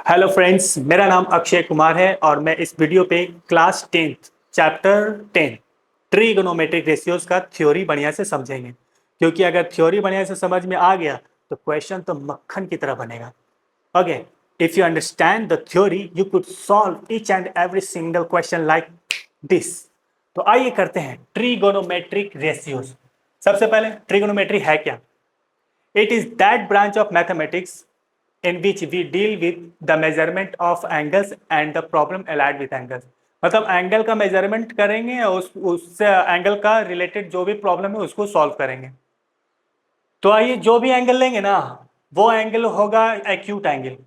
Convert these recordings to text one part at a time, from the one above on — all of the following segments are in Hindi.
हेलो फ्रेंड्स, मेरा नाम अक्षय कुमार है और मैं इस वीडियो पे class 10th chapter 10 trigonometric ratios का थ्योरी बढ़िया से समझेंगे। क्योंकि अगर थ्योरी बढ़िया से समझ में आ गया तो क्वेश्चन तो मक्खन की तरह बनेगा। Okay, if you understand the theory you could solve each and every single question like this. तो आइए करते हैं ट्रिगोनोमेट्रिक रेशियोज। सबसे पहले ट्रिगोनोमेट्री है क्या? It is that branch of mathematics in which we deal with the measurement of angles and the problem allied with angles। मतलब एंगल का मेजरमेंट करेंगे और उससे एंगल का रिलेटेड जो भी प्रॉब्लम है उसको सॉल्व करेंगे। तो आइए, जो भी एंगल लेंगे ना वो एंगल होगा एक्यूट एंगल,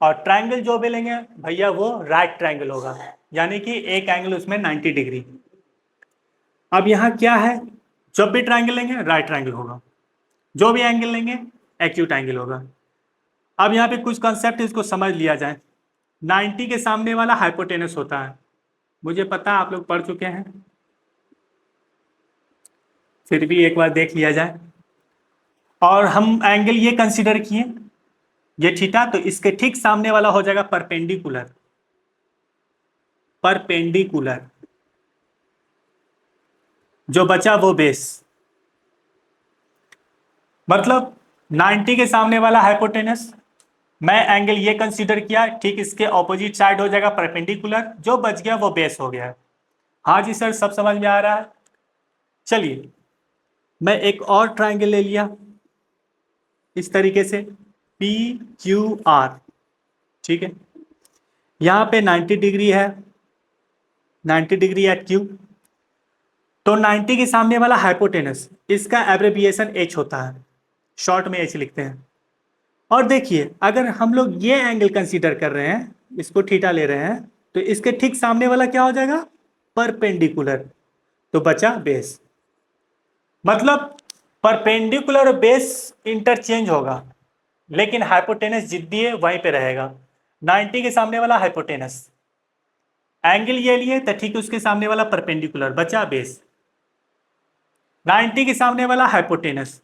और ट्रायंगल जो भी लेंगे भैया वो राइट ट्रायंगल होगा, यानी कि एक एंगल उसमें 90 डिग्री। अब यहाँ क्या है, जब भी ट्रायंगल लेंगे राइट ट्रायंगल होगा, जो भी एंगल लेंगे एक्यूट एंगल होगा। अब यहाँ पे कुछ कंसेप्ट इसको समझ लिया जाए। 90 के सामने वाला हाइपोटेनस होता है, मुझे पता है आप लोग पढ़ चुके हैं, फिर भी एक बार देख लिया जाए। और हम एंगल ये कंसीडर किए, ये थीटा, तो इसके ठीक सामने वाला हो जाएगा परपेंडिकुलर। परपेंडिकुलर जो बचा वो बेस। मतलब 90 के सामने वाला हाइपोटेनस, मैं एंगल ये कंसीडर किया, ठीक इसके ऑपोजिट साइड हो जाएगा परपेंडिकुलर, जो बच गया वो बेस हो गया। हाँ जी सर, सब समझ में आ रहा है। चलिए, मैं एक और ट्रायंगल ले लिया इस तरीके से पी क्यू आर। ठीक है, यहां पे 90 डिग्री है, 90 डिग्री एट क्यू। तो 90 के सामने वाला हाइपोटेनस, इसका एब्रेविएशन एच होता है, शॉर्ट में एच लिखते हैं। और देखिए, अगर हम लोग ये एंगल कंसीडर कर रहे हैं, इसको थीटा ले रहे हैं, तो इसके ठीक सामने वाला क्या हो जाएगा? परपेंडिकुलर। तो बचा बेस। मतलब परपेंडिकुलर और बेस इंटरचेंज होगा, लेकिन हाइपोटेनस जिद्दी है वहीं पे रहेगा। 90 के सामने वाला हाइपोटेनस, एंगल ये लिए तो ठीक उसके सामने वाला परपेंडिकुलर, बचा बेस। 90 के सामने वाला हाइपोटेनस,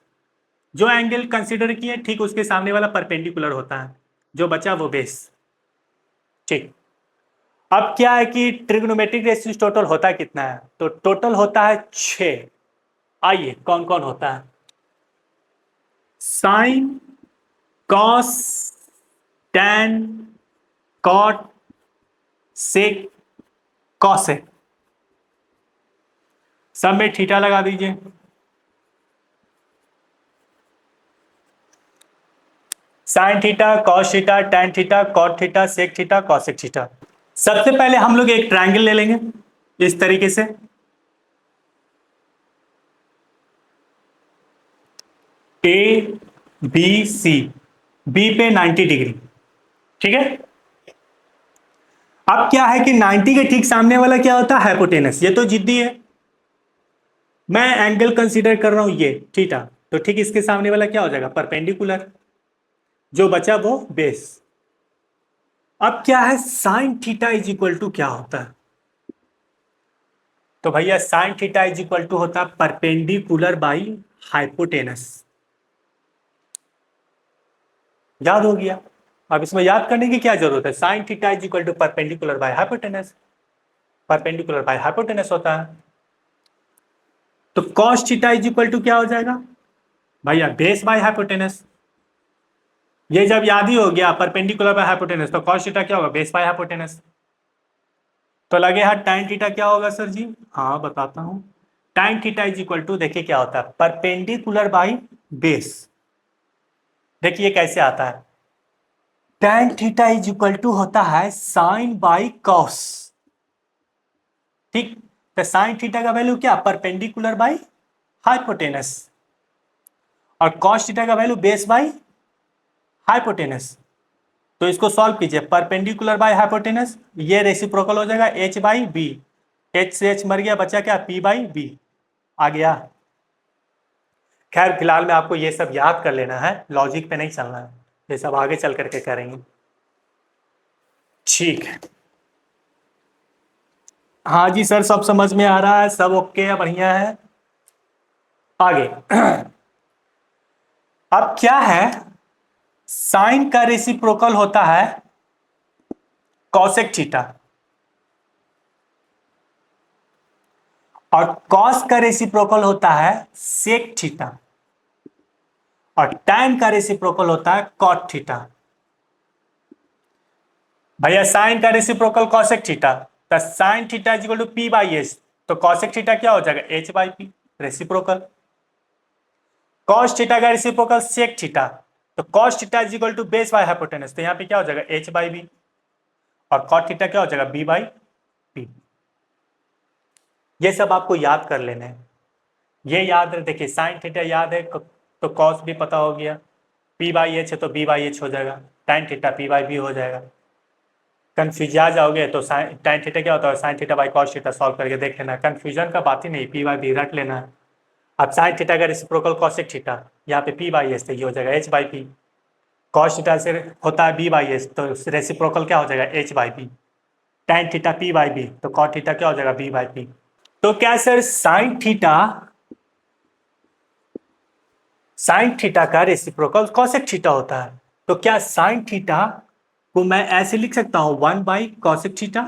जो एंगल कंसीडर किए ठीक उसके सामने वाला परपेंडिकुलर होता है, जो बचा वो बेस। ठीक, अब क्या है कि ट्रिग्नोमेट्रिक रेशियो टोटल होता है कितना है? तो टोटल होता है 6। आइए कौन कौन होता है। Sine, cos, tan, cot, sec, cosec. सब में थीटा लगा दीजिए। Sine theta, cos theta, tan theta, cot theta, sec theta, cosec theta. सबसे पहले हम लोग एक ट्रायंगल ले लेंगे इस तरीके से, ए बी सी, बी पे 90 डिग्री। ठीक है, अब क्या है कि 90 के ठीक सामने वाला क्या होता है? हाइपोटेनस। ये तो जिद्दी है, मैं एंगल कंसीडर कर रहा हूं ये थीटा, तो ठीक इसके सामने वाला क्या हो जाएगा? परपेंडिकुलर, जो बचा वो बेस। अब क्या है, sine theta is equal to क्या होता है? तो भैया sine theta is equal to होता है परपेंडिकुलर बाई हाइपोटेनस। याद हो गया? अब इसमें याद करने की क्या जरूरत है? Sine theta is equal to perpendicular by hypotenuse, perpendicular by hypotenuse होता है। तो cos theta is equal to क्या हो जाएगा भैया? Base by hypotenuse. ये जब याद ही हो गया परपेंडिकुलर बाय हाइपोटेनस, तो कॉस थीटा क्या होगा? Base by hypotenuse. तो लगे हाथ tan थीटा क्या होगा सर जी? हाँ बताता हूं। tan theta is equal to, देखिए क्या होता है, परपेंडिकुलर बाई बेस। देखिए कैसे आता है, tan theta is equal to होता है साइन बाई कॉस। ठीक, तो साइन थीटा का वैल्यू क्या? Perpendicular by hypotenuse. और कॉस थीटा का वैल्यू बेस बाई हाइपोटेनस। तो इसको सॉल्व कीजिए, परपेंडिकुलर बाय हाइपोटेनस, ये रेसिप्रोकल हो जाएगा h बाई बी, h से h मर गया, बचा क्या? p by B. आ गया। खैर फिलहाल में आपको ये सब याद कर लेना है, लॉजिक पे नहीं चलना है, ये सब आगे चल करके करेंगे। ठीक है, हाँ जी सर, सब समझ में आ रहा है, सब ओके है, बढ़िया है। आगे अब क्या है, साइन का रेसिप्रोकल होता है कॉसेक थीटा, और कॉस का रेसिप्रोकल होता है सेक थीटा, और टैन का रेसिप्रोकल होता है कॉट थीटा। भैया साइन का रेसिप्रोकल कॉसेक थीटा, तो sine theta is equal to P by S, तो कॉसेक थीटा क्या हो जाएगा, H by P reciprocal. Cos theta का रेसिप्रोकल सेक थीटा, तो cos theta is equal to base by hypotenuse, तो यहाँ पे क्या हो जाएगा एच बाई बी, और कॉट थीटा क्या हो जाएगा बी बाई पी। ये सब आपको याद कर लेना है। ये याद है, देखिए साइन थीटा याद है तो कॉस भी पता हो गया, पी बाई एच है तो बी बाई एच हो जाएगा, टाइन थीटा पी बाई बी हो जाएगा। कंफ्यूज आ जाओगे तो साइन टाइन थीटा क्या होता है, sine theta by cos theta solve करके देख लेना, कंफ्यूजन का बात ही नहीं, पी बाई बी रट लेना है। अब साइन थीटा का रेसिप्रोकल कॉसेक थीटा, यहाँ पे पी बाई एच, तो ये हो जाएगा H by P. Cos theta से होता है बी बाई एच, तो रेसिप्रोकल क्या हो जाएगा H by P. Tan theta P by B, तो कॉट थीटा क्या हो जाएगा बी बाई पी। तो क्या सर साइन थीटा का रेसिप्रोकल कॉसेक थीटा होता है, तो क्या साइन थीटा को मैं ऐसे लिख सकता हूं 1 बाई कॉसेक थीटा?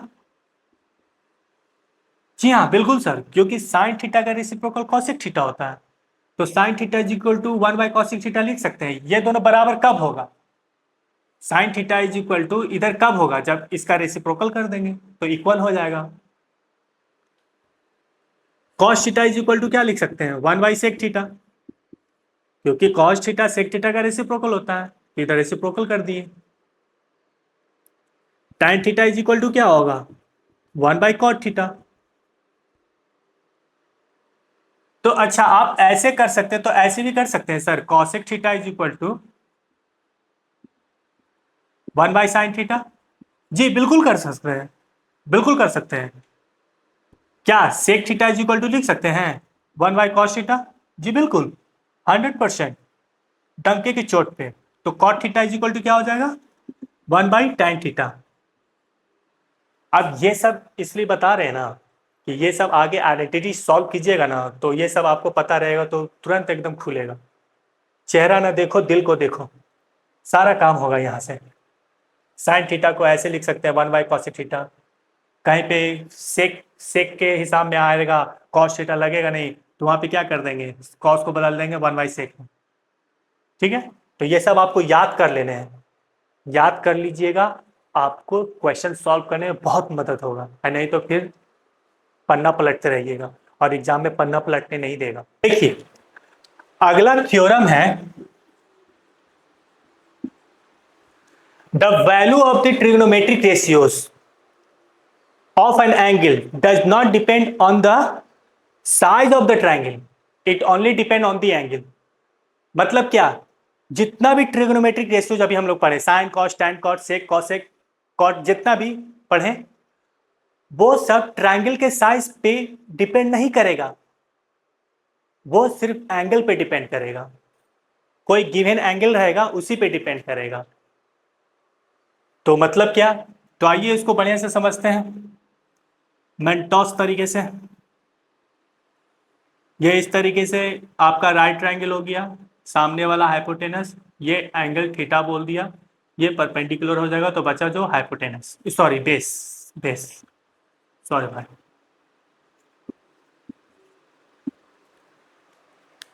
जी हाँ बिल्कुल सर, क्योंकि साइन थीटा का रेसिप्रोकल कॉसेक थीटा होता है, तो sine theta is equal to 1 by cosec theta लिख सकते हैं। ये दोनों बराबर कब होगा, sine theta is equal to इधर कब होगा, जब इसका रेसिप्रोकल कर देंगे तो इक्वल हो जाएगा। Cos theta is equal to क्या लिख सकते हैं 1 बाई सेक थीटा, क्योंकि कॉस थीटा सेक थीटा का रेसिप्रोकल होता है, इधर रेसिप्रोकल कर दिए। टाइन थीटा इज इक्वल टू क्या होगा 1 बाई कॉट थीटा। तो अच्छा आप ऐसे कर सकते हैं, तो ऐसे भी कर सकते हैं sir, cosec theta is equal to 1 by sine theta. जी बिल्कुल कर सकते हैं, बिल्कुल कर सकते हैं। क्या sec theta is equal to लिख सकते हैं 1 बाई कॉस थीटा? जी बिल्कुल 100% डंके की चोट पे। तो cot theta is equal to क्या हो जाएगा 1 बाई टैन थीटा। अब ये सब इसलिए बता रहे हैं ना कि ये सब आगे आइडेंटिटी सॉल्व कीजिएगा ना, तो ये सब आपको पता रहेगा तो तुरंत एकदम खुलेगा। चेहरा ना देखो दिल को देखो, सारा काम होगा यहाँ से। साइन थीटा को ऐसे लिख सकते हैं 1 बाई कॉसेक थीटा, कहीं पे सेक सेक के हिसाब में आएगा कॉस थीटा लगेगा नहीं, तो वहां पे क्या कर देंगे कॉस को बदल देंगे 1 बाई सेक में। ठीक है, तो ये सब आपको याद कर लेने हैं, याद कर लीजिएगा, आपको क्वेश्चन सॉल्व करने में बहुत मदद होगा, और नहीं तो फिर पन्ना पलटते रहिएगा और एग्जाम में पन्ना पलटने नहीं देगा। देखिए अगला थ्योरम है, the value of the trigonometric ratios of an angle does not depend on the size of the triangle, it only depend on the angle। मतलब क्या, जितना भी ट्रिग्नोमेट्रिक रेशियोज अभी हम लोग पढ़े, sine cos tan cot sec cosec cot, जितना भी पढ़े वो सब ट्रायंगल के साइज पे डिपेंड नहीं करेगा, वो सिर्फ एंगल पे डिपेंड करेगा। कोई गिवन एंगल रहेगा उसी पे डिपेंड करेगा। तो मतलब क्या, तो आइए इसको बढ़िया से समझते हैं मेंटोस तरीके से। ये इस तरीके से आपका राइट ट्रायंगल हो गया, सामने वाला हाइपोटेनस, ये एंगल थीटा बोल दिया, ये परपेंडिकुलर हो जाएगा, तो बचा जो hypotenuse, sorry base, base, sorry भाई।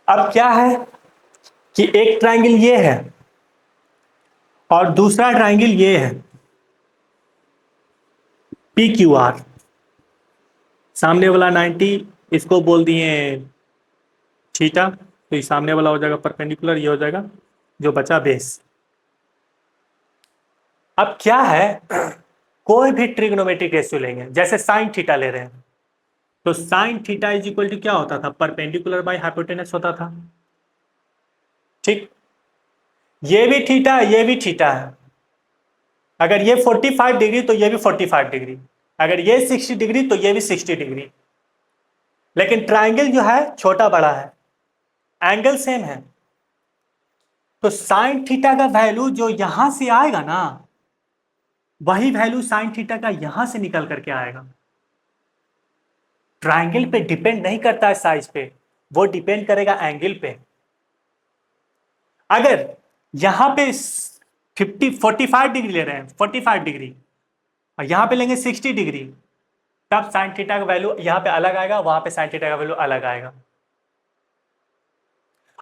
अब क्या है कि एक ट्रायंगल ये है और दूसरा ट्रायंगल ये है पी क्यू आर, सामने वाला 90 इसको बोल दिए थीटा, तो ये सामने वाला हो जाएगा परपेंडिकुलर, ये हो जाएगा जो बचा बेस। अब क्या है, कोई भी ट्रिग्नोमेट्रिक रेशियो लेंगे, जैसे साइन थीटा ले रहे हैं, तो sine theta is equal to क्या होता था, परपेंडिकुलर बाय हाइपोटेनस होता था। ठीक, ये भी थीटा है, ये भी थीटा है, अगर ये 45 डिग्री तो ये भी 45 डिग्री, अगर ये 60 डिग्री तो ये भी 60 डिग्री, लेकिन ट्रायंगल जो है छोटा बड़ा है, एंगल सेम है, तो साइन थीटा का वैल्यू जो यहां से आएगा ना, वही वैल्यू साइन थीटा का यहां से निकल करके आएगा। ट्रायंगल पे डिपेंड नहीं करता है साइज पे, वो डिपेंड करेगा एंगल पे। अगर यहां पे 45 डिग्री ले रहे हैं, 45 डिग्री, और यहाँ पे लेंगे 60 डिग्री, तब साइन थीटा का वैल्यू यहाँ पे अलग आएगा, वहां पे साइन थीटा का वैल्यू अलग आएगा।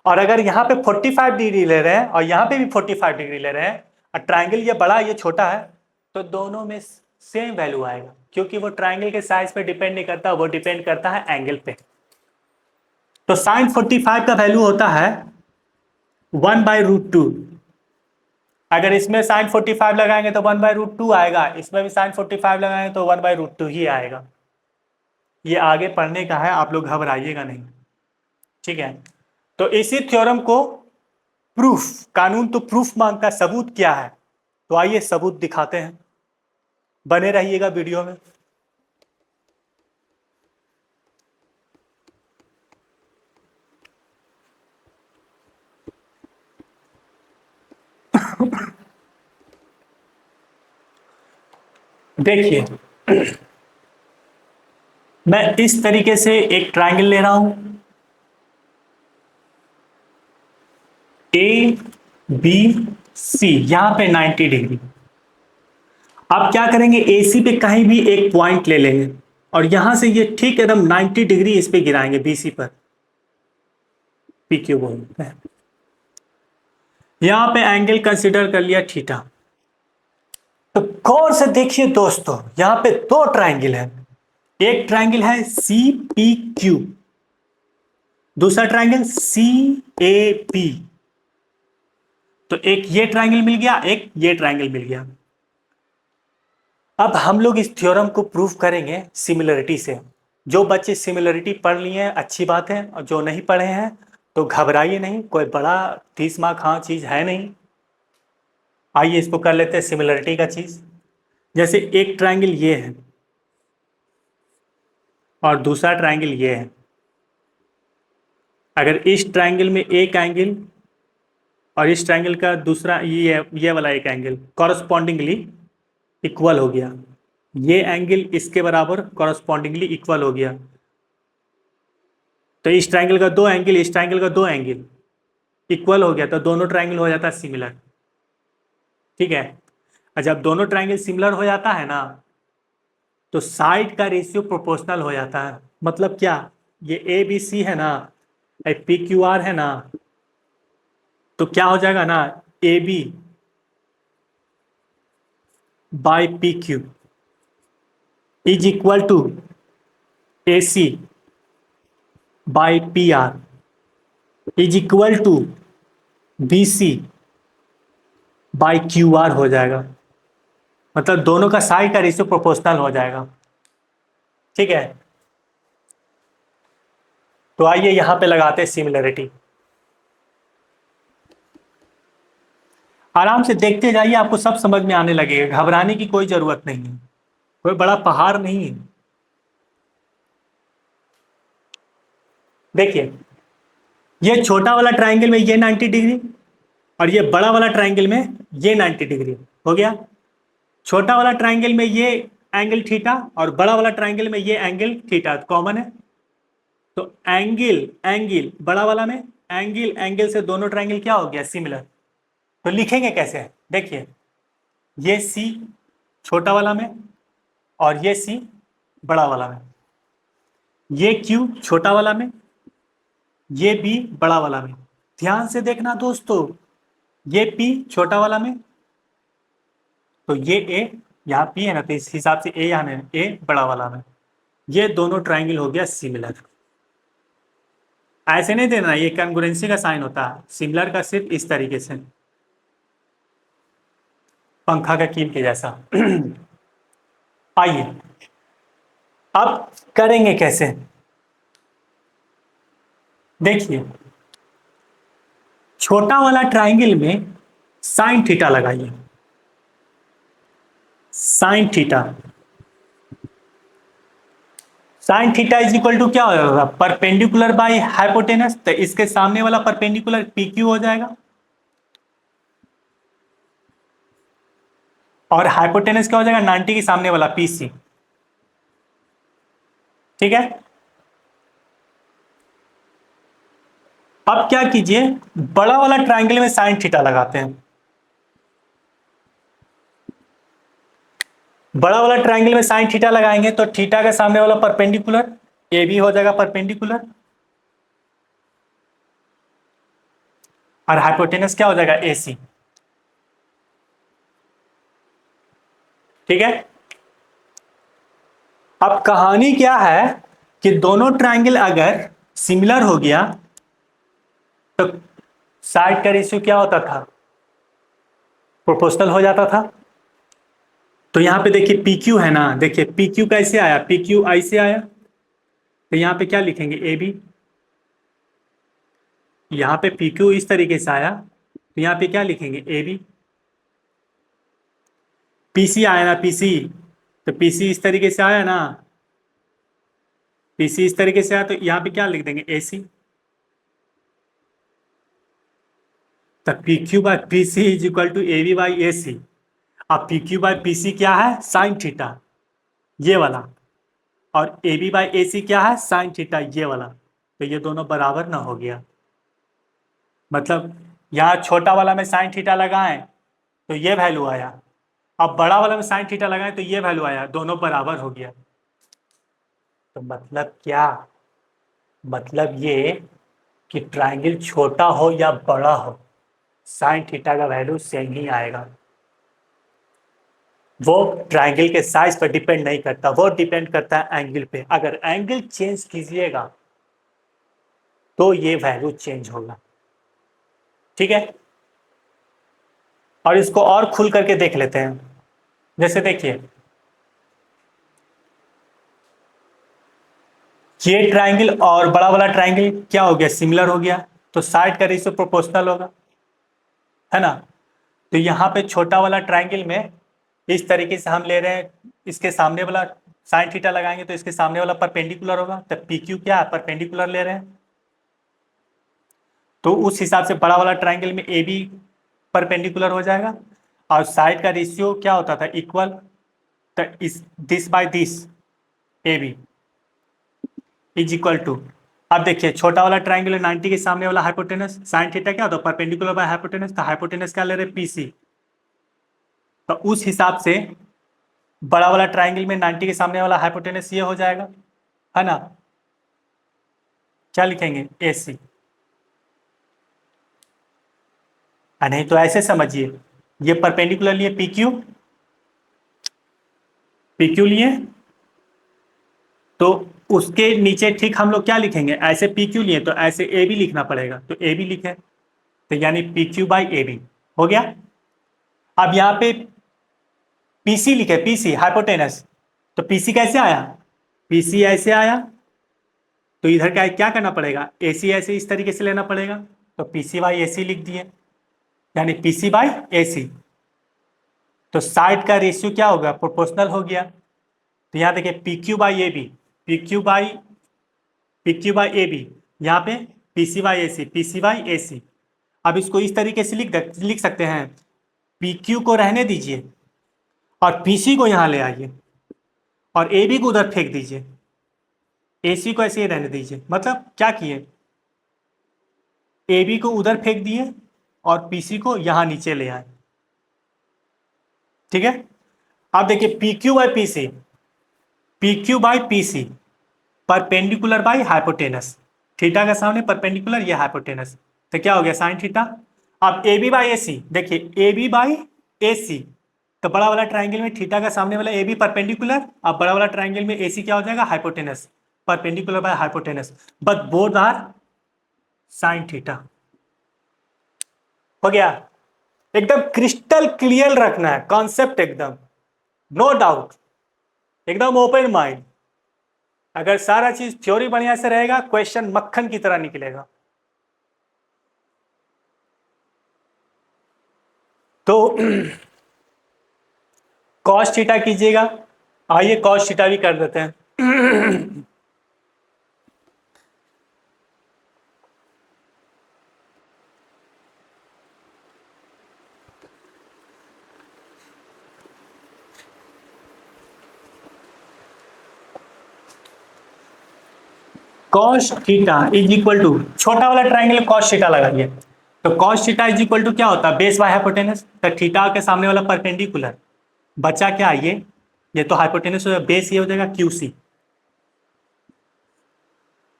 और अगर यहाँ पे 45 डिग्री ले रहे हैं और यहाँ पे भी 45 डिग्री ले रहे हैं, और ट्राइंगल ये बड़ा ये छोटा है, तो दोनों में सेम वैल्यू आएगा, क्योंकि वो ट्राइंगल के साइज पे डिपेंड नहीं करता, वो डिपेंड करता है एंगल पे। तो साइन 45 का वैल्यू होता है 1/√2। अगर इसमें साइन 45 लगाएंगे तो 1/√2 आएगा, इसमें भी साइन 45 लगाएंगे तो 1/√2 ही आएगा। ये आगे पढ़ने का है, आप लोग घबराइएगा नहीं, ठीक है। तो इसी थ्योरम को प्रूफ, कानून तो प्रूफ मांगता है, सबूत क्या है, तो आइए सबूत दिखाते हैं, बने रहिएगा वीडियो में। देखिए, मैं इस तरीके से एक ट्राइंगल ले रहा हूं, ए बी सी, यहां पे 90 डिग्री। आप क्या करेंगे, एसी पे कहीं भी एक पॉइंट ले लेंगे और यहां से ये ठीक एकदम 90 डिग्री इस पे गिराएंगे, बीसी पर, पी क्यू बोलते हैं। यहां पे एंगल कंसीडर कर लिया थीटा। तो गौर से देखिए दोस्तों, यहां पे दो ट्राइंगल है, एक ट्राइंगल है सी पी क्यू, दूसरा ट्राइंगल सी ए पी। तो एक ये ट्राइंगल मिल गया, एक ये ट्राइंगल मिल गया। अब हम लोग इस थ्योरम को प्रूव करेंगे सिमिलरिटी से। जो बच्चे सिमिलरिटी पढ़ लिए हैं अच्छी बात है, और जो नहीं पढ़े हैं तो घबराइए नहीं, कोई बड़ा 30 मार्क हाँ चीज है नहीं। आइए इसको कर लेते हैं सिमिलरिटी का चीज। जैसे एक ट्राइंगल ये है और दूसरा ट्राइंगल ये है। अगर इस ट्राइंगल में एक एंगल और इस ट्राइंगल का दूसरा ये वाला एक एंगल कॉरस्पॉन्डिंगली इक्वल हो गया, ये एंगल इसके बराबर कॉरस्पॉन्डिंगली इक्वल हो गया, तो इस ट्राइंगल का दो एंगल, इस ट्राइंगल का दो एंगल इक्वल हो गया, तो दोनों ट्राइंगल हो जाता है सिमिलर, ठीक है। और जब दोनों ट्राइंगल सिमिलर हो जाता है ना, तो साइड का रेशियो प्रोपोर्शनल हो जाता है। मतलब क्या, ये ए बी सी है ना, पी क्यू आर है ना, तो क्या हो जाएगा ना, A B by P Q is equal to A C by P R is equal to B C by Q R हो जाएगा। मतलब दोनों का साइड का रेशियो प्रोपोर्शनल हो जाएगा, ठीक है। तो आइए यहां पे लगाते हैं सिमिलरिटी। आराम से देखते जाइए, आपको सब समझ में आने लगेगा, घबराने की कोई जरूरत नहीं है, कोई बड़ा पहाड़ नहीं है। देखिए, ये छोटा वाला ट्राइंगल में ये 90 डिग्री और ये बड़ा वाला ट्राइंगल में ये 90 डिग्री हो गया। छोटा वाला ट्राइंगल में ये एंगल थीटा और बड़ा वाला ट्राइंगल में ये एंगल थीटा कॉमन है। तो एंगल एंगल बड़ा वाला में, एंगल एंगल से दोनों ट्राइंगल क्या हो गया, सिमिलर। तो लिखेंगे कैसे, देखिए, ये सी छोटा वाला में और ये सी बड़ा वाला में, ये क्यू छोटा वाला में, ये बी बड़ा वाला में। ध्यान से देखना दोस्तों, ये पी छोटा वाला में, तो ये ए, यहाँ पी है ना, तो इस हिसाब से ए यहाँ ए बड़ा वाला में। ये दोनों ट्राइंगल हो गया सिमिलर। ऐसे नहीं देना, ये कॉन्ग्रुएंसी का साइन होता है, सिमिलर का सिर्फ इस तरीके से, पंखा का कील के जैसा। आइए अब करेंगे कैसे, देखिए, छोटा वाला ट्राइंगल में साइन थीटा लगाइए, sine theta, sine theta is equal to क्या होगा, परपेंडिकुलर बाय हाइपोटेनस, तो इसके सामने वाला परपेंडिकुलर पी क्यू हो जाएगा, और हाइपोटेनस क्या हो जाएगा, 90 के सामने वाला पी सी, ठीक है। अब क्या कीजिए, बड़ा वाला ट्राइंगल में साइन थीटा लगाते हैं। बड़ा वाला ट्रायंगल में साइन थीटा लगाएंगे तो थीटा के सामने वाला परपेंडिकुलर ए बी हो जाएगा परपेंडिकुलर, और हाइपोटेनस क्या हो जाएगा ए सी। ठीक है। अब कहानी क्या है कि दोनों ट्रायंगल अगर सिमिलर हो गया तो साइड का रेशियो क्या होता था, प्रोपोर्शनल हो जाता था। तो यहां पे देखिए पी क्यू है ना, देखिए पी क्यू कैसे आया, पी क्यू आई से आया, तो यहां पे क्या लिखेंगे ए बी। यहां पे पी क्यू इस तरीके से आया तो यहां पे क्या लिखेंगे ए बी। पीसी आया ना पीसी, तो पीसी इस तरीके से आया ना, पीसी इस तरीके से आया तो यहां पे क्या लिख देंगे ए सी। तो P Q by P C is equal to A B by A C. अब P Q by P C क्या है, साइन थीटा ये वाला, और ए बी बाई ए सी क्या है, साइन थीटा ये वाला। तो ये दोनों बराबर ना हो गया, मतलब यहाँ छोटा वाला में साइन थीटा लगाएं तो ये वैल्यू आया, अब बड़ा वाला में साइन थीटा लगाएं तो ये वैल्यू आया, दोनों बराबर हो गया। तो मतलब क्या, मतलब ये कि ट्रायंगल छोटा हो या बड़ा हो साइन थीटा का वैल्यू सेम ही आएगा। वो ट्रायंगल के साइज पर डिपेंड नहीं करता, वो डिपेंड करता है एंगल पे। अगर एंगल चेंज कीजिएगा तो ये वैल्यू चेंज होगा। ठीक है। और इसको और खुल करके देख लेते हैं। जैसे देखिए ये ट्रायंगल और बड़ा वाला ट्रायंगल क्या हो गया, सिमिलर हो गया, तो साइड का रेशियो प्रोपोर्शनल होगा, है ना। तो यहाँ पे छोटा वाला ट्रायंगल में इस तरीके से हम ले रहे हैं, इसके सामने वाला साइन थीटा लगाएंगे तो इसके सामने वाला परपेंडिकुलर होगा, तो पी क्यू क्या है, परपेंडिकुलर ले रहे हैं। तो उस हिसाब से बड़ा वाला ट्रायंगल में ए बी परपेंडिकुलर हो जाएगा, और साइड का रेशियो क्या होता था, इक्वल। तो इस this by this A B is equal to, अब देखिए छोटा वाला ट्रायंगल है 90 के सामने वाला हाइपोटेनस, साइन थीटा क्या होता है, परपेंडिकुलर बाय हाइपोटेनस, तो हाइपोटेनस क्या ले रहे हैं पीसी। तो उस हिसाब से बड़ा वाला ट्रायंगल में 90 के सामने वाला हाइपोटेनस ये हो जाएगा, है ना। क्या लिखेंगे ए सी। नहीं तो ऐसे समझिए, ये परपेंडिकुलर लिए पी क्यू, पी क्यू लिए, तो उसके नीचे ठीक हम लोग क्या लिखेंगे, ऐसे पी क्यू लिए तो ऐसे ए बी लिखना पड़ेगा, तो ए बी लिखे, तो यानी P Q by A B हो गया। अब यहाँ पे पीसी लिखे, पीसी हाइपोटेनस, तो पीसी कैसे आया, पीसी ऐसे आया, तो इधर क्या क्या करना पड़ेगा, एसी ऐसे इस तरीके से लेना पड़ेगा, तो पीसी बाई एसी लिख दिए, यानी पीसी बाई एसी। तो साइड का रेशियो क्या होगा, प्रोपोर्शनल हो गया। तो यहाँ देखिए P Q by A B, P Q by, P Q by A B, यहाँ पे PC by AC, PC by AC. अब इसको इस तरीके से लिख सकते हैं, पी क्यू को रहने दीजिए और पीसी को यहाँ ले आइए और ए बी को उधर फेंक दीजिए, एसी को ऐसे ही रहने दीजिए। मतलब क्या किए, ए बी को उधर फेंक दिए और पीसी को यहाँ नीचे ले आए। ठीक है। अब देखिए P Q by PC, P Q by PC perpendicular by hypotenuse, theta का सामने परपेंडिकुलर, ये हाइपोटेनस, तो क्या हो गया साइन थीटा। अब ए बी बाई ए सी, देखिए ए बी बाई ए सी, तो बड़ा वाला ट्राइंगल में थीटा का सामने वाला ए बी परपेंडिकुलर, अब बड़ा वाला ट्राइंगल में ए सी क्या हो जाएगा, hypotenuse, perpendicular by hypotenuse, but both are sine theta. हो गया। एकदम क्रिस्टल क्लियर रखना है कॉन्सेप्ट, एकदम नो डाउट, एकदम ओपन माइंड। अगर सारा चीज थ्योरी बढ़िया से रहेगा क्वेश्चन मक्खन की तरह निकलेगा। तो कॉस थीटा कीजिएगा, आइए कॉस थीटा भी कर देते हैं। Cos theta is equal to, छोटा वाला ट्राइंगल कॉस थीटा लगाइए, तो cos theta is equal to क्या होता है, बेस बाय हाइपोटेनस, तो थीटा के सामने वाला परपेंडिकुलर, बचा क्या ये ये तो हाइपोटेनस हो जाएगा, बेस ये हो जाएगा क्यूसी,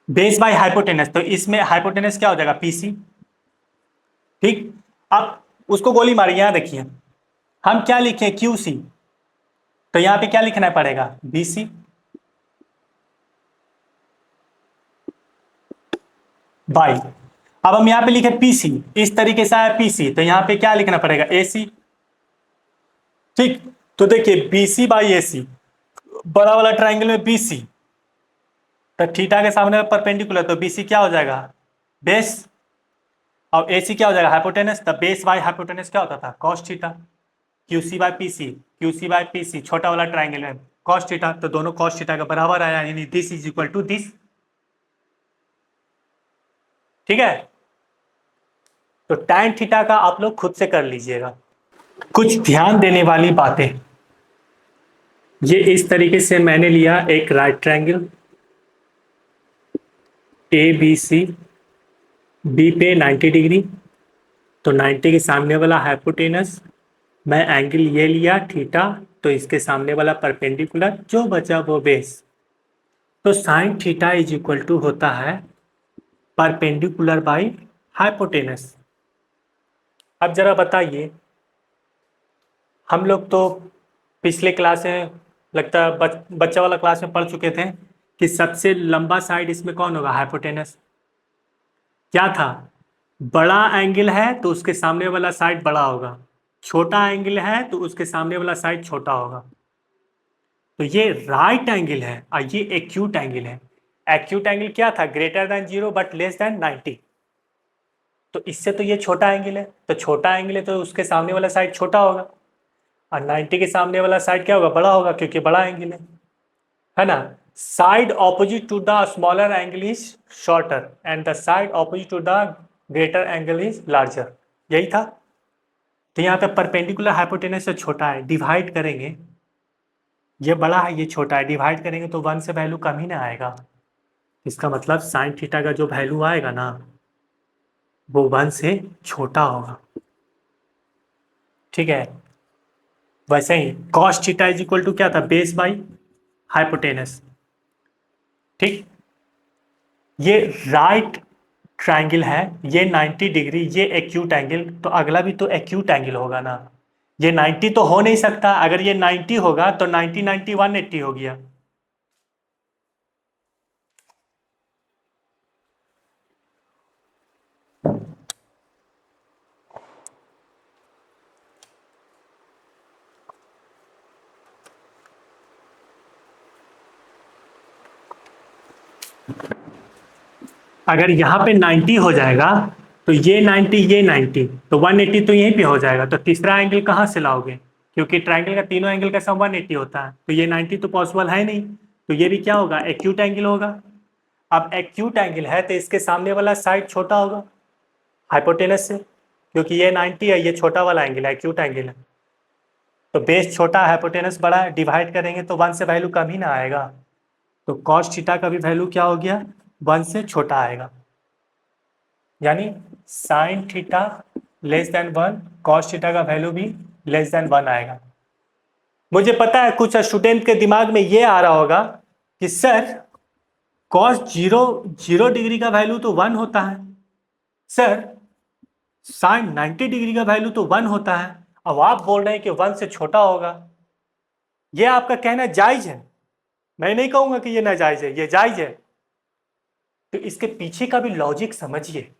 बेस बाय हाइपोटेनस, तो इसमें हाइपोटेनस क्या हो जाएगा पीसी। ठीक, अब उसको गोली मारी, यहां देखिए हम क्या लिखे क्यूसी, तो यहां पे क्या लिखना पड़ेगा बीसी बाई, अब हम यहाँ पे लिखे पीसी, इस तरीके से आया पीसी, तो यहाँ पे क्या लिखना पड़ेगा एसी। ठीक, तो देखिए बीसी बाई एसी, बड़ा वाला ट्राइंगल में बीसी, तो थीटा के सामने परपेंडिकुलर, तो बीसी क्या हो जाएगा बेस, और एसी क्या हो जाएगा हाइपोटेनस, तो बेस बाई हाइपोटेनस क्या होता था cos theta, QC by PC, QC by PC छोटा वाला ट्राइंगल में कॉस थीटा, तो दोनों कॉस थीटा के बराबर आया, यानी this is equal to this. ठीक है, तो tan थीटा का आप लोग खुद से कर लीजिएगा। कुछ ध्यान देने वाली बातें, ये इस तरीके से मैंने लिया एक right triangle A B C, B पे 90 डिग्री, तो 90 के सामने वाला हाइपोटेनस, मैं एंगल ये लिया थीटा, तो इसके सामने वाला परपेंडिकुलर, जो बचा वो बेस, तो sine theta is equal to होता है परपेंडिकुलर बाई हाइपोटेनस। अब जरा बताइए, हम लोग तो पिछले क्लास में लगता है बच्चा वाला क्लास में पढ़ चुके थे कि सबसे लंबा साइड इसमें कौन होगा हाइपोटेनस। क्या था, बड़ा एंगल है तो उसके सामने वाला साइड बड़ा होगा, छोटा एंगल है तो उसके सामने वाला साइड छोटा होगा। तो ये राइट एंगल है और ये एक्यूट एंगल है। एक्यूट एंगल क्या था, greater than 0 but less than 90, तो इससे तो ये छोटा एंगल है, तो छोटा एंगल है तो उसके सामने वाला साइड छोटा होगा, और 90 के सामने वाला साइड क्या होगा बड़ा होगा, क्योंकि बड़ा एंगल है ना। Side opposite to the smaller angle is shorter and the side opposite to the greater angle is larger, यही था। तो यहाँ पे परपेंडिकुलर हाइपोटेनस से छोटा है, डिवाइड करेंगे, ये बड़ा है ये छोटा है, डिवाइड करेंगे तो 1 से वैल्यू कम ही ना आएगा। इसका मतलब साइन थीटा का जो वैल्यू आएगा ना वो 1 से छोटा होगा। ठीक है, वैसे ही cos theta is equal to क्या था बेस बाई हाइपोटेनस। ठीक, ये राइट ट्रायंगल है, ये 90 डिग्री, ये एक्यूट एंगल, तो अगला भी तो एक्यूट एंगल होगा ना। ये 90 तो हो नहीं सकता, अगर ये 90 होगा तो 90 90 180 हो गया। अगर यहाँ पे 90 हो जाएगा तो ये 90 ये 90, तो 180 तो यहीं पे हो जाएगा, तो तीसरा एंगल कहाँ से लाओगे, क्योंकि ट्रायंगल का तीनों एंगल का सम 180 होता है, तो ये 90 तो पॉसिबल है नहीं, तो ये भी क्या होगा एक्यूट एंगल होगा। अब एक्यूट एंगल है तो इसके सामने वाला साइड छोटा होगा हाइपोटेनस से, क्योंकि ये 90 है, ये छोटा वाला एंगल है एक्यूट एंगल है, तो बेस छोटा हाइपोटेनस बड़ा है, डिवाइड करेंगे तो 1 से वैल्यू कम ही ना आएगा, तो कॉस थीटा का भी वैल्यू क्या हो गया 1 से छोटा आएगा, यानी sine theta less than 1, cos theta का वैल्यू भी लेस देन 1 आएगा। मुझे पता है कुछ स्टूडेंट के दिमाग में ये आ रहा होगा कि सर कॉस 0 डिग्री का वैल्यू तो 1 होता है, सर साइन 90 डिग्री का वैल्यू तो 1 होता है, अब आप बोल रहे हैं कि 1 से छोटा होगा। ये आपका कहना जायज है, मैं नहीं कहूंगा कि ये नाजायज है, ये जायज है। तो इसके पीछे का भी लॉजिक समझिए,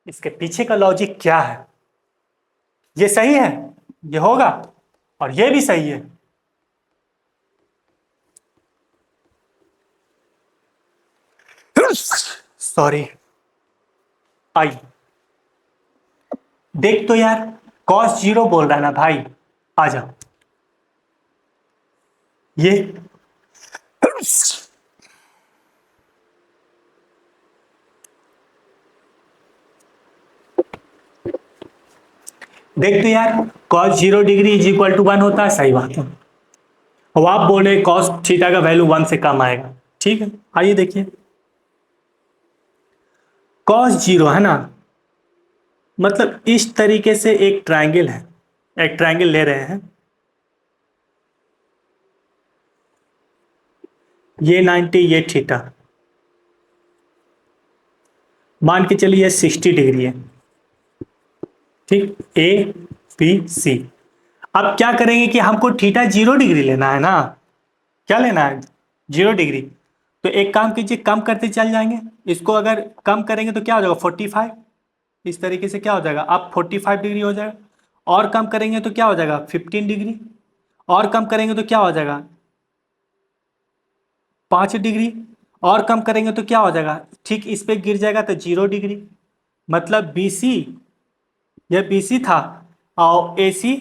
इसके पीछे का लॉजिक क्या है। ये सही है, ये होगा, और ये भी सही है। सॉरी, आई देख तो यार, कॉस 0 बोल रहा है ना भाई, आ जा ये देख तो यार, cos 0 degree is equal to 1 होता है, सही बात है। अब आप बोल रहे कॉस थीटा का वैल्यू 1 से कम आएगा, ठीक है आइए देखिए, कॉस 0 है ना, मतलब इस तरीके से एक ट्रायंगल है, एक ट्रायंगल ले रहे हैं, ये 90, ये थीटा, मान के चलिए 60 डिग्री है। ठीक, ए बी सी। अब क्या करेंगे कि हमको थीटा 0 डिग्री लेना है ना, क्या लेना है, 0 डिग्री। तो एक काम कीजिए, कम करते चल जाएंगे। इसको अगर कम करेंगे तो क्या हो जाएगा, 45। इस तरीके से क्या हो जाएगा, अब 45 डिग्री हो जाएगा। और कम करेंगे तो क्या हो जाएगा, 15 डिग्री। और कम करेंगे तो क्या हो जाएगा, 5 डिग्री। और कम करेंगे तो क्या हो जाएगा, ठीक इस पे गिर जाएगा तो 0 डिग्री। मतलब BC, यह BC था, और AC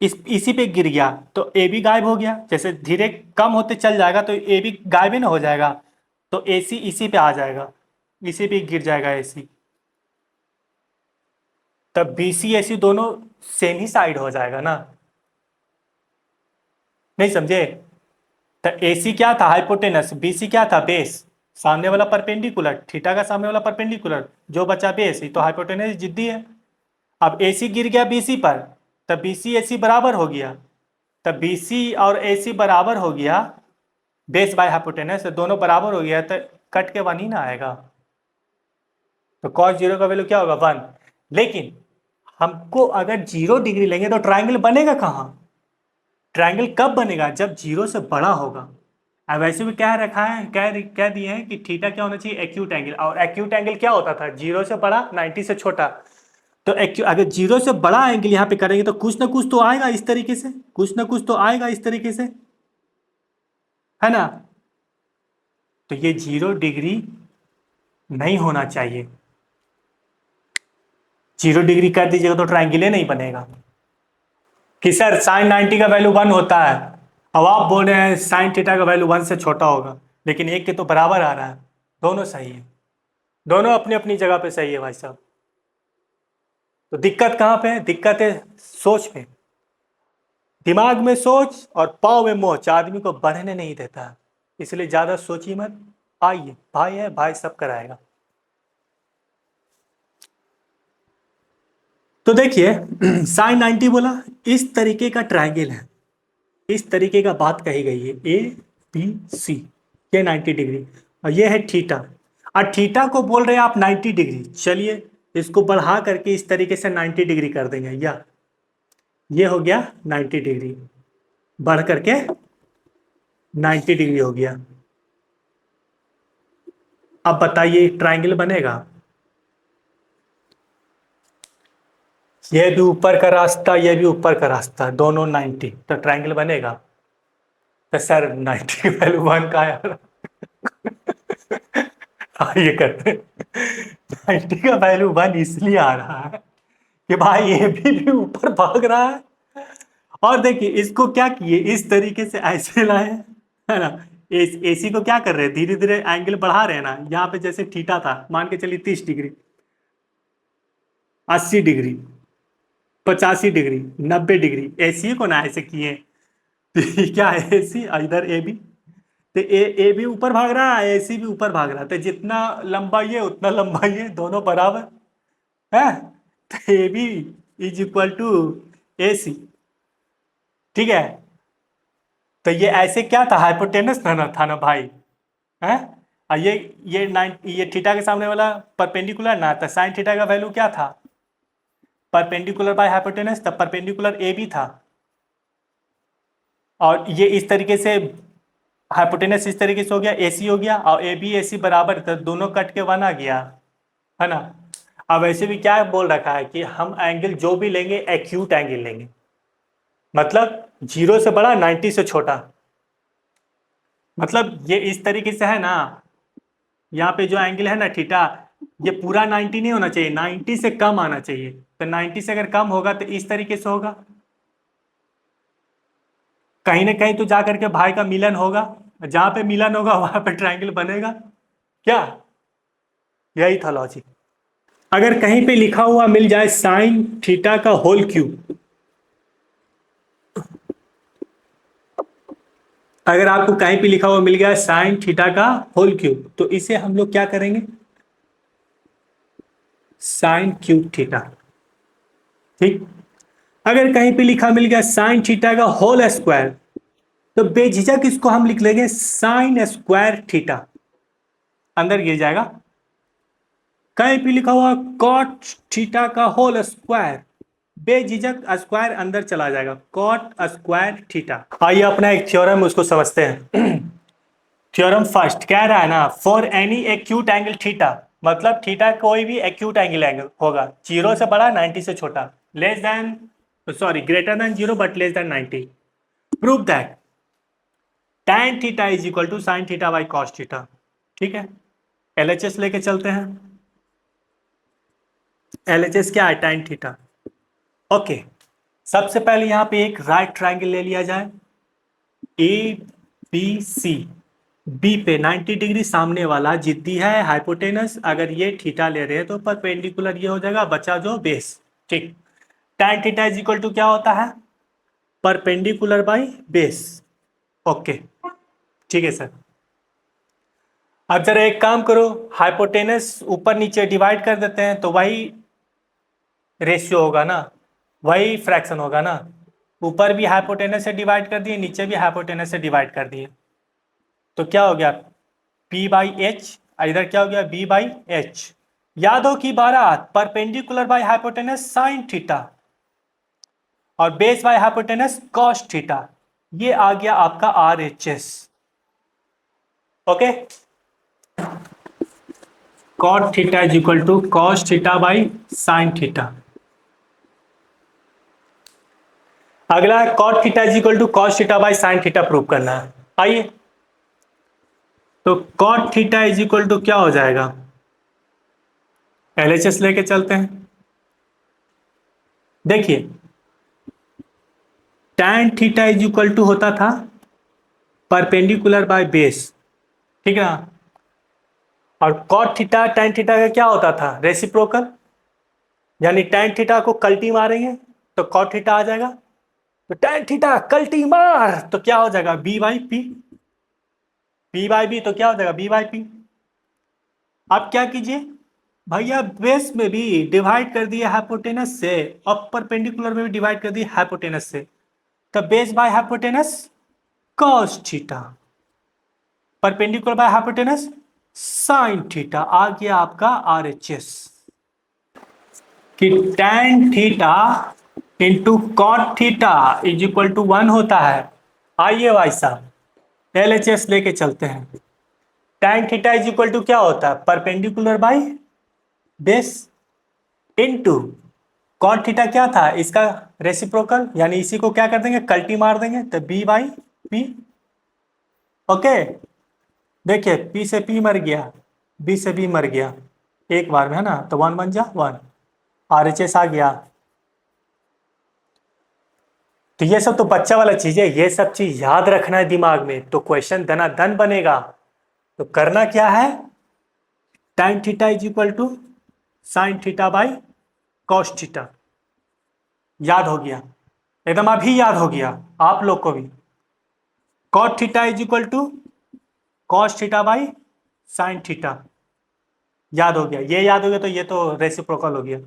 इसी पे गिर गया, तो AB गायब हो गया। जैसे धीरे कम होते चल जाएगा तो AB गायब ही ना हो जाएगा, तो AC इसी पे आ जाएगा, इसी पे गिर जाएगा AC। तब BC AC दोनों सेम ही साइड हो जाएगा ना, नहीं समझे। तो AC क्या था, हाइपोटेनस, BC क्या था, बेस, सामने वाला परपेंडिकुलर, थीटा का सामने वाला परपेंडिकुलर, जो बचा बेस, ही तो हाइपोटेनस जिद्दी है। अब AC गिर गया BC पर, तब BC AC बराबर हो गया। तब BC और AC बराबर हो गया, बेस बाय हाइपोटेनस दोनों बराबर हो गया, तो कट के 1 ही ना आएगा। तो cos 0 का वैल्यू क्या होगा, 1। लेकिन हमको अगर 0 डिग्री लेंगे तो ट्राइंगल बनेगा कहाँ, ट्राइंगल कब बनेगा, जब 0 से बड़ा होगा। अब वैसे भी क्या रखा है, कह दिए हैं कि थीटा क्या होना चाहिए, एक्यूट एंगल। और एक्यूट एंगल क्या होता था, 0 से बड़ा 90 से छोटा। तो अगर 0 से बड़ा एंगल यहाँ पे करेंगे तो कुछ ना कुछ तो आएगा इस तरीके से, कुछ ना कुछ तो आएगा इस तरीके से, है ना। तो ये 0 डिग्री नहीं होना चाहिए। 0 डिग्री कर दीजिएगा तो ट्राइंगल नहीं बनेगा। कि सर साइन 90 का वैल्यू 1 होता है, अब आप बोल रहे हैं साइन थीटा का वैल्यू 1 से छोटा होगा, लेकिन एक के तो बराबर आ रहा है। दोनों सही है, दोनों अपनी अपनी जगह पे सही है भाई साहब। तो दिक्कत कहाँ पे है, दिक्कत है सोच पे। दिमाग में सोच और पाँव में मोच आदमी को बढ़ने नहीं देता है। इसलिए ज्यादा सोचिए मत, आइए, भाई है भाई सब कराएगा। तो देखिए साइन 90 बोला, इस तरीके का ट्राइंगल है, इस तरीके का बात कही गई है, ABC, ये 90 डिग्री, और ये है थीटा। और थीटा को बोल रहे हैं आप 90 डिग्री, चलिए इसको बढ़ा करके इस तरीके से 90 डिग्री कर देंगे, या ये हो गया 90 डिग्री, बढ़ करके 90 डिग्री हो गया। अब बताइए ट्राइंगल बनेगा, ये भी ऊपर का रास्ता, ये भी ऊपर का रास्ता, दोनों 90, तो ट्राइंगल बनेगा। तो सर 90 की वैल्यू 1 का यार ये करते 90 का वैल्यू 1 इसलिए आ रहा है कि भाई ये भी ऊपर भाग रहा है। और देखिए इसको क्या किए, इस तरीके से ऐसे लाए, है ना। AC को क्या कर रहे हैं, धीरे धीरे एंगल बढ़ा रहे हैं ना। यहाँ पे जैसे थीटा था, मान के चलिए 30 degree, 80 degree, 85 degree, 90 degree, AC को ना ऐसे किए क्या है, AC इधर AB, तो ए भी ऊपर भाग रहा है, AC भी ऊपर भाग रहा है, तो जितना लंबा ये उतना लंबा ये, दोनों बराबर है। तो AB is equal to AC, ठीक है। तो ये ऐसे क्या था, हाइपोटेनस था ना भाई, है। और ये 9, ये थीटा के सामने वाला परपेंडिकुलर ना था, साइन थीटा का वैल्यू क्या था, परपेंडिकुलर बाय हाइपोटेनस, तब परपेंडिकुलर AB था। और ये इस तरीके से हाइपोटेनस इस तरीके से हो गया, AC हो गया, और AB AC बराबर, तो दोनों कट के 1 आ गया, है ना। अब ऐसे भी क्या बोल रखा है कि हम एंगल जो भी लेंगे एक्यूट एंगल लेंगे, मतलब 0 से बड़ा 90 से छोटा। मतलब ये इस तरीके से है ना, यहाँ पे जो एंगल है ना थीटा, ये पूरा 90 नहीं होना चाहिए, 90 से कम आना चाहिए। तो 90 से अगर कम होगा तो इस तरीके से होगा, कहीं ना कहीं तो जा करके भाई का मिलन होगा, जहां पे मिलन होगा वहां पे ट्रायंगल बनेगा, क्या, यही था लॉजिक। अगर कहीं पे लिखा हुआ मिल जाए साइन थीटा का होल क्यूब, अगर आपको कहीं पे लिखा हुआ मिल गया साइन थीटा का होल क्यूब, तो इसे हम लोग क्या करेंगे, साइन क्यूब थीटा, ठीक। अगर कहीं पे लिखा मिल गया साइन थीटा का होल स्क्वायर, तो बेझिझक इसको हम लिख लेंगे साइन स्क्वायर थीटा, अंदर गिर जाएगा। कहीं पे लिखा हुआ कॉट थीटा का होल स्क्वायर, बेझिझक स्क्वायर अंदर चला जाएगा, कॉट स्क्वायर थीटा। आइए अपना एक थ्योरम उसको समझते हैं। थ्योरम फर्स्ट कह रहा है ना, for any acute angle theta, मतलब थीटा कोई भी एक्यूट एंगल होगा, 0 से बड़ा 90 से छोटा, less than sorry greater than 0 but less than 90, prove that tan theta is equal to sine theta by cos theta. ठीक है, एलएचएस लेके चलते हैं। एलएचएस क्या है? tan theta. ओके, सबसे पहले यहां पे एक राइट ट्रायंगल ले लिया जाए, ए बी सी, बी पे 90 डिग्री सामने वाला जिद्दी है हाइपोटेनस, अगर ये थीटा ले रहे हैं तो परपेंडिकुलर ये हो जाएगा, बचा जो बेस। ठीक, tan theta is equal to क्या होता है? Perpendicular by base. ओके, ठीक है सर। अब जरा एक काम करो, हाइपोटेनस ऊपर नीचे डिवाइड कर देते हैं तो वही रेशियो होगा ना, वही फ्रैक्शन होगा ना। ऊपर भी हाइपोटेनस से डिवाइड कर दिए, नीचे भी हाइपोटेनस से डिवाइड कर दिए, तो क्या हो गया? P बाई एच, इधर क्या हो गया? B by H. याद हो कि बारात perpendicular by hypotenuse sine theta और base by hypotenuse cos theta, ये आ गया आपका RHS। Okay, cot theta is equal to cos theta by sine theta. अगला है cot theta is equal to cos theta by sine theta prove करना है। आइए, तो cot theta is equal to क्या हो जाएगा? एलएचएस लेके चलते हैं। देखिए, tan theta is equal to होता था परपेंडिकुलर बाय बेस, ठीक है ना? और कॉट थीटा tan थीटा का क्या होता था? रेसिप्रोकल, यानी tan थीटा को कल्टी मारेंगे तो कॉट थीटा आ जाएगा, तो tan थीटा कल्टी मार तो क्या हो जाएगा? B by P, B by B तो क्या हो जाएगा? B by P. अब क्या कीजिए भैया, बेस में भी डिवाइड कर दिए हाइपोटेनस से और परपेंडिकुलर में भी डिवाइड कर दिए हाइपोटेनस से, तो base by hypotenuse cos theta, perpendicular by hypotenuse sine theta, आ गया आपका RHS। कि tan theta into cot theta is equal to 1 होता है। आइए भाई साहब LHS लेके चलते हैं। tan theta is equal to क्या होता है? Perpendicular by base into cot theta क्या था? इसका रेसिप्रोकल, यानी इसी को क्या कर देंगे? कल्टी मार देंगे, तो बी बाई पी। ओके, देखिए P से P मर गया, B से B मर गया एक बार में, है ना? तो 1 बन जा 1, RHS आ गया। तो ये सब तो बच्चा वाला चीज है, ये सब चीज याद रखना है दिमाग में, तो क्वेश्चन धनाधन बनेगा। तो करना क्या है? tan theta is equal to sine theta by cos theta, याद हो गया? एकदम अभी याद हो गया आप लोग को भी। Cot theta is equal to cos theta by sine theta, याद हो गया? ये याद हो गया तो ये तो रेसिप्रोकल हो गया।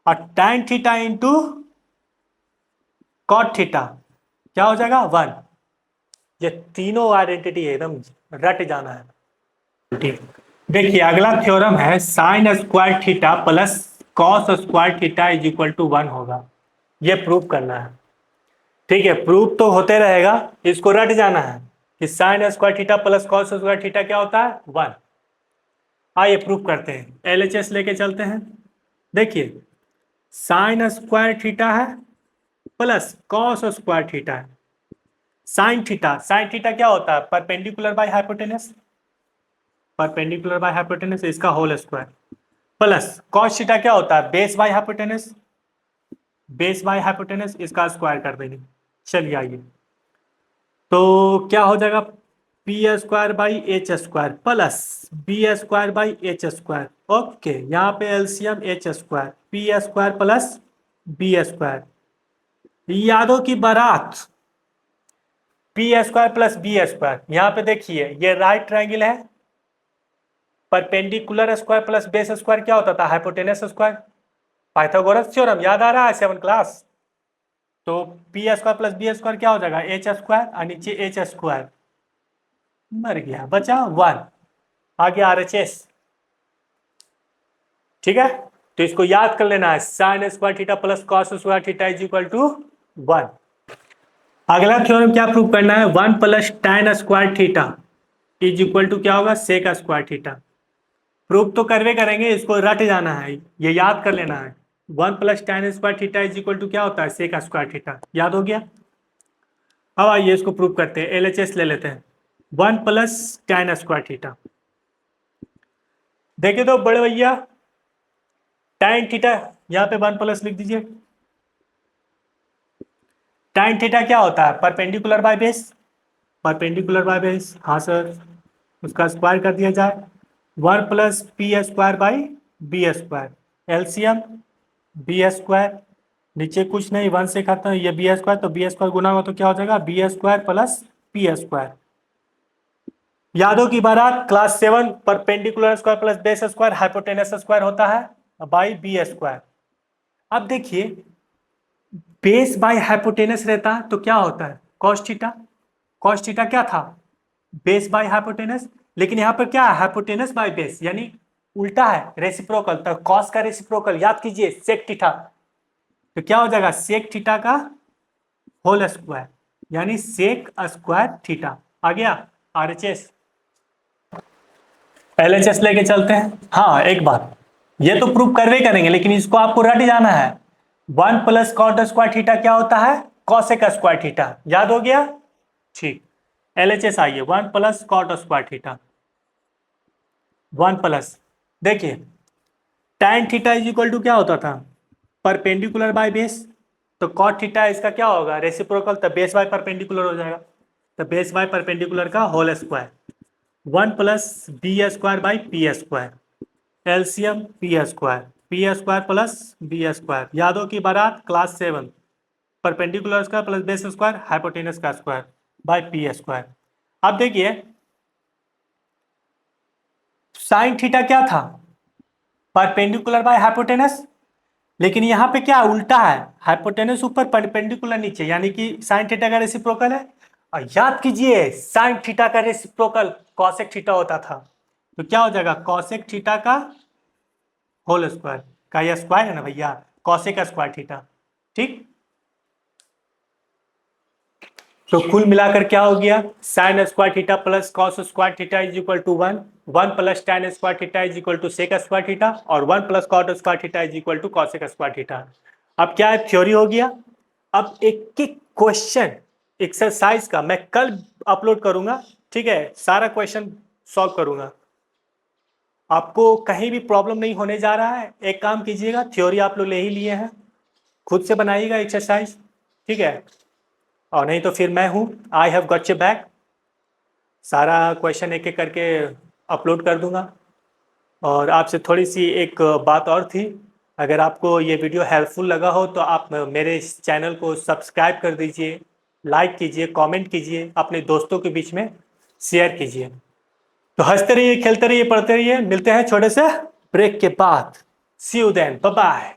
और tan theta into cot theta क्या हो जाएगा? 1। ये तीनों आइडेंटिटी एकदम रट जाना है। ठीक, देखिए अगला थ्योरम है sine square theta plus cos square theta is equal to 1 होगा, ये प्रूव करना है। ठीक है, प्रूव तो होते रहेगा, इसको रट जाना है कि sign square theta plus cos square theta क्या होता है? 1। आइए प्रूव करते हैं, LHS लेके चलते हैं। देखिए, साइन स्क्वायर थीटा है प्लस कॉस स्क्वायर थीटा है। साइन थीटा, साइन थीटा क्या होता है? Perpendicular by hypotenuse, perpendicular by hypotenuse इसका whole square, plus cos theta क्या होता है? Base by hypotenuse, base by hypotenuse इसका स्क्वायर कर देंगे। चलिए आइए, तो क्या हो जाएगा? P square by H square plus B square by H square. Okay, यहाँ पे LCM H square, P square plus B square, यादों की बारात, P square plus B square. यहाँ पे देखिए ये राइट ट्रायंगल है, perpendicular square plus base square क्या होता था? हाइपोटेनस स्क्वायर, पाइथागोरस थ्योरम याद आ रहा है 7 क्लास? तो P square plus B square क्या हो जाएगा, एच स्क्वायर और नीचे एच स्क्वायर, मर गया, बचा 1, आ गया RHS। ठीक है, तो इसको याद कर लेना है, sine square theta plus cos square theta is equal to 1। अगला थ्योरम क्या प्रूव करना है, 1 plus tan square theta is equal to क्या होगा, सेक स्क्वायर थीटा। प्रूव तो करवे करेंगे, इसको रट जाना है, ये याद कर लेना है। 1 plus tan square theta is equal to क्या होता है, सेक स्क्वायर थीटा, याद हो गया। अब आइए इसको प्रूव करते हैं, LHS ले लेते हैं। 1 प्लस tan स्क्वायर थीटा, देखे तो बड़े भैया, tan थीटा यहाँ पे 1 प्लस लिख दीजिए। tan थीटा क्या होता है, perpendicular by base, perpendicular by base, हाँ सर, उसका स्क्वायर कर दिया जाए। 1 plus P square by B square, LCM B square, नीचे कुछ नहीं, 1 से खत्म, ये बी स्क्वायर, तो बी स्क्वायर गुना हुआ तो क्या हो जाएगा, B square plus P square. यादों की बारात class 7, perpendicular square plus base square hypotenuse square होता है बाई बी स्क्वायर। अब देखिए, बेस बाय हाइपोटेनस रहता है तो क्या होता है, कॉस थीटा। कॉस थीटा क्या था, बेस बाय हाइपोटेनस, लेकिन यहाँ पर क्या है, हाइपोटेनस बाय बेस, यानी उल्टा है, रेसिप्रोकल, तो कॉस का रेसिप्रोकल याद कीजिए, सेक थीटा, तो क्या हो जाएगा, सेक थीटा का होल स्क्वायर, यानी सेक स्क्वायर थीटा। आ गया RHS। LHS लेके चलते हैं। हाँ एक बात, ये तो प्रूव करवे करेंगे, लेकिन इसको आपको रट जाना है। 1 प्लस कॉट स्क्वायर थीटा क्या होता है, कॉसेक स्क्वायर थीटा, याद हो गया। ठीक, LHS आइए, 1 plus cot square theta, 1 plus, देखिए tan theta is equal to क्या होता था, परपेंडिकुलर बाय बेस, तो कॉट थीटा इसका क्या होगा, रेसिप्रोकल, तो बेस बाय परपेंडिकुलर हो जाएगा, तो बेस बाय परपेंडिकुलर का whole square. 1 plus B square by P square, LCM P square plus B square, यादों की बारात class 7, perpendicular square plus base square hypotenuse का स्क्वायर बाय पी स्क्वायर। अब देखिए साइन थीटा क्या था, परपेंडिकुलर बाय हाइपोटेनस, लेकिन यहाँ पे क्या उल्टा है, हाइपोटेनस ऊपर परपेंडिकुलर नीचे, यानी कि साइन थीटा का रेसिप्रोकल है। और याद कीजिए साइन थीटा का रेसिप्रोकल कॉसेक थीटा होता था, तो क्या हो जाएगा, कॉसेक थीटा का होल स्क्वायर, का यह स्क्वायर है ना भैया, कॉसेक स्क्वायर थीटा। ठीक, तो कुल मिलाकर क्या हो गया, sine square theta plus cos square theta is equal to 1, 1 plus tan square theta is equal to sec square theta, और 1 plus cot square theta is equal to cosec square theta. अब क्या है, थ्योरी हो गया। अब एक एक क्वेश्चन एक्सरसाइज का मैं कल अपलोड करूंगा, ठीक है, सारा क्वेश्चन सॉल्व करूंगा, आपको कहीं भी प्रॉब्लम नहीं होने जा रहा है। एक काम कीजिएगा, थ्योरी आप लोग ले ही लिए हैं, खुद से बनाइएगा एक्सरसाइज, ठीक है, और नहीं तो फिर मैं हूँ, I have got your back, सारा क्वेश्चन एक एक करके अपलोड कर दूंगा। और आपसे थोड़ी सी एक बात और थी, अगर आपको ये वीडियो हेल्पफुल लगा हो तो आप मेरे इस चैनल को सब्सक्राइब कर दीजिए, लाइक कीजिए, कमेंट कीजिए, अपने दोस्तों के बीच में शेयर कीजिए। तो हंसते रहिए, खेलते रहिए, पढ़ते रहिए, मिलते हैं छोटे से ब्रेक के बाद। सी यू देन, बाय बाय।